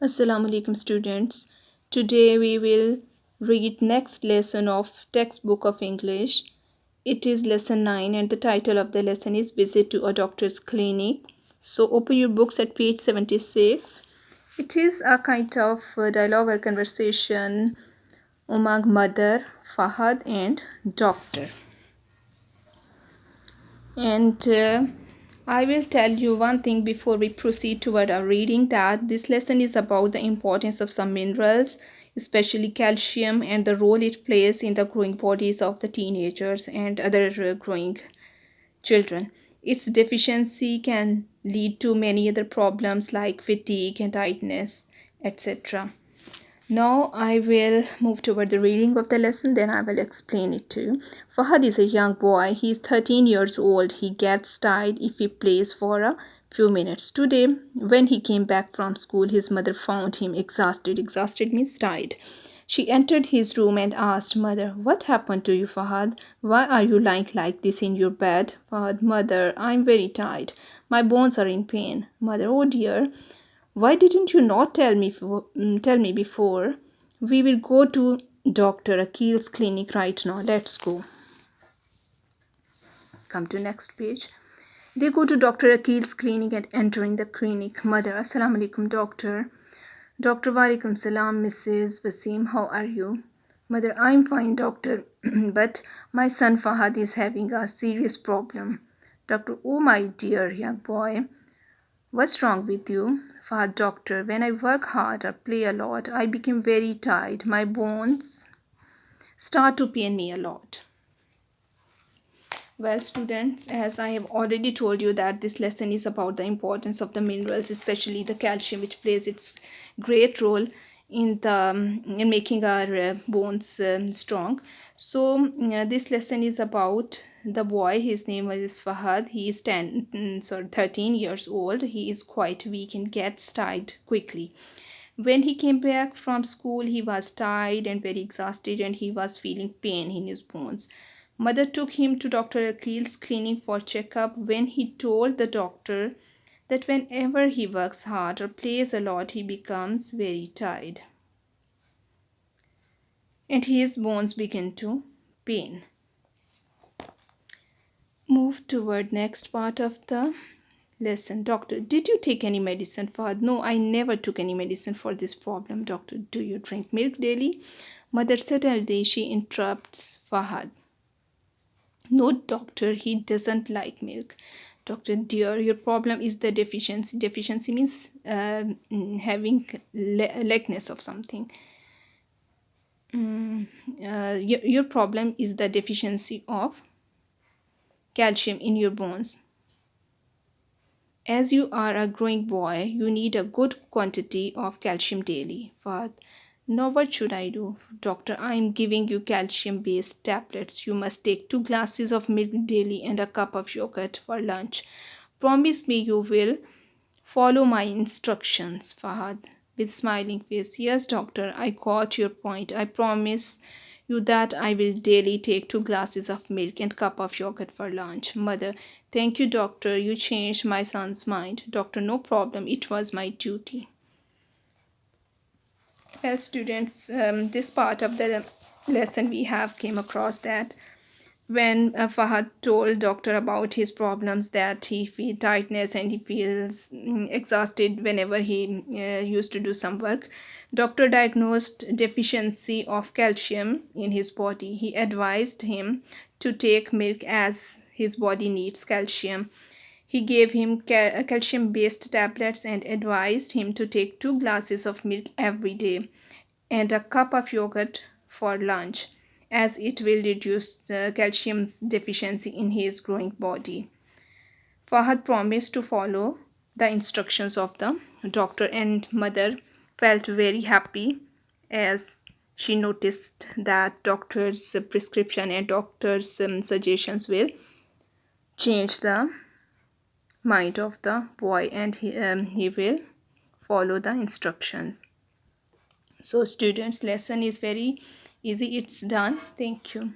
Assalamu alaikum students. Today we will read next lesson of textbook of English. It is lesson 9 and the title of the lesson is Visit to a Doctor's Clinic. So open your books at page 76. It is a kind of dialogue or conversation among mother, Fahad and doctor. And I will tell you one thing before we proceed toward our reading, that this lesson is about the importance of some minerals, especially calcium, and the role it plays in the growing bodies of the teenagers and other growing children. Its deficiency can lead to many other problems like fatigue and tiredness, etc. Now I will move toward the reading of the lesson, then I will explain it to you. Fahad is a young boy. He is 13 years old. He gets tired if he plays for a few minutes. Today, when he came back from school, his mother found him exhausted. Exhausted means tired. She entered his room and asked, Mother, what happened to you, Fahad? Why are you lying like this in your bed? Fahad, Mother, I'm very tired. My bones are in pain. Mother, oh dear. Why didn't you not tell me before? We will go to Dr. Akil's clinic right now. Let's go. Come to next page. They go to Dr. Akil's clinic and entering the clinic. Mother, Assalamu alaikum, doctor. Doctor, walaikum salam, Mrs. Wasim. How are you? Mother, I'm fine, doctor. But my son Fahad is having a serious problem. Doctor, oh my dear young boy. What's wrong with you? Fahad, doctor, when I work hard or play a lot, I become very tired. My bones start to pain me a lot. Well, students, as I have already told you that this lesson is about the importance of the minerals, especially the calcium, which plays its great role in making our bones strong. So this lesson is about the boy. His name is Fahad. He is 13 years old. He is quite weak and gets tired quickly. When he came back from school, he was tired and very exhausted, and he was feeling pain in his bones. Mother took him to Dr. Akil's clinic for checkup. When he told the doctor that whenever he works hard or plays a lot, he becomes very tired and his bones begin to pain. Move toward next part of the lesson. Doctor, did you take any medicine for? No, I never took any medicine for this problem. Doctor, do you drink milk daily? Mother, suddenly she interrupts Fahad. No, doctor, he doesn't like milk. Doctor, dear, your problem is the deficiency. Deficiency means having lackness of something. Your problem is the deficiency of calcium in your bones. As you are a growing boy, you need a good quantity of calcium daily. Fahad, now what should I do? Doctor, I am giving you calcium-based tablets. You must take 2 glasses of milk daily and a cup of yogurt for lunch. Promise me you will follow my instructions, Fahad, with smiling face. Yes, doctor, I got your point. I promise you that I will daily take 2 glasses of milk and cup of yogurt for lunch. Mother, thank you, doctor. You changed my son's mind. Doctor, no problem. It was my duty. Well, students, this part of the lesson we have came across that when Fahad told doctor about his problems, that he feels tiredness and he feels exhausted whenever he used to do some work, doctor diagnosed deficiency of calcium in his body. He advised him to take milk as his body needs calcium. He gave him calcium based tablets and advised him to take 2 glasses of milk every day and a cup of yogurt for lunch, as it will reduce the calcium deficiency in his growing body. Fahad promised to follow the instructions of the doctor, and mother felt very happy as she noticed that doctor's prescription and doctor's suggestions will change the mind of the boy, and he will follow the instructions. So students, lesson is very easy. It's done. Thank you.